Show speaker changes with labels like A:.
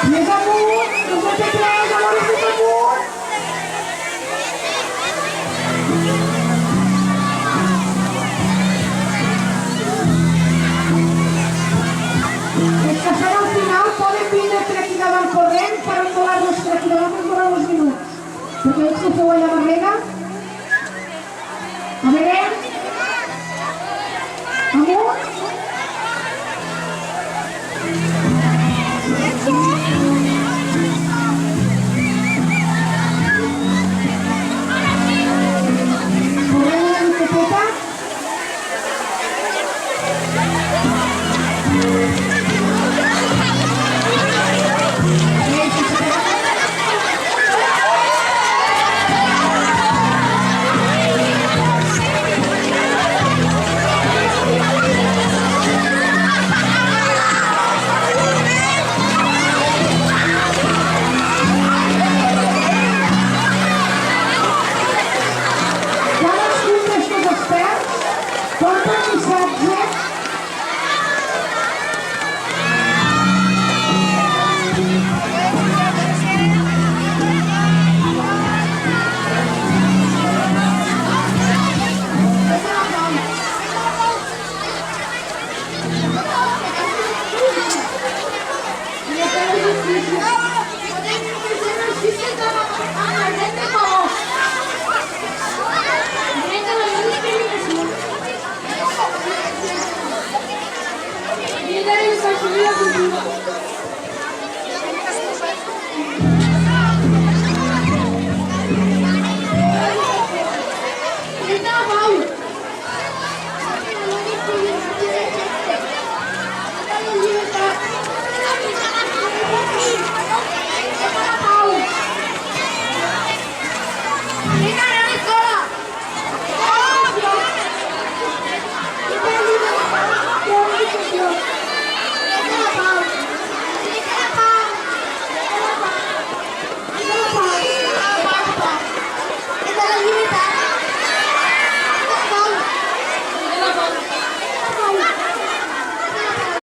A: Més amunt, 53, amores, més amunt. Els que estan al final poden vindre per aquí davant corrent per endolar-nos per aquí davant per durar uns minuts. Perquè ells que feu allà darrere. A veure. Amunt. Correm una miqueta. Porta un missatge.
B: Viene a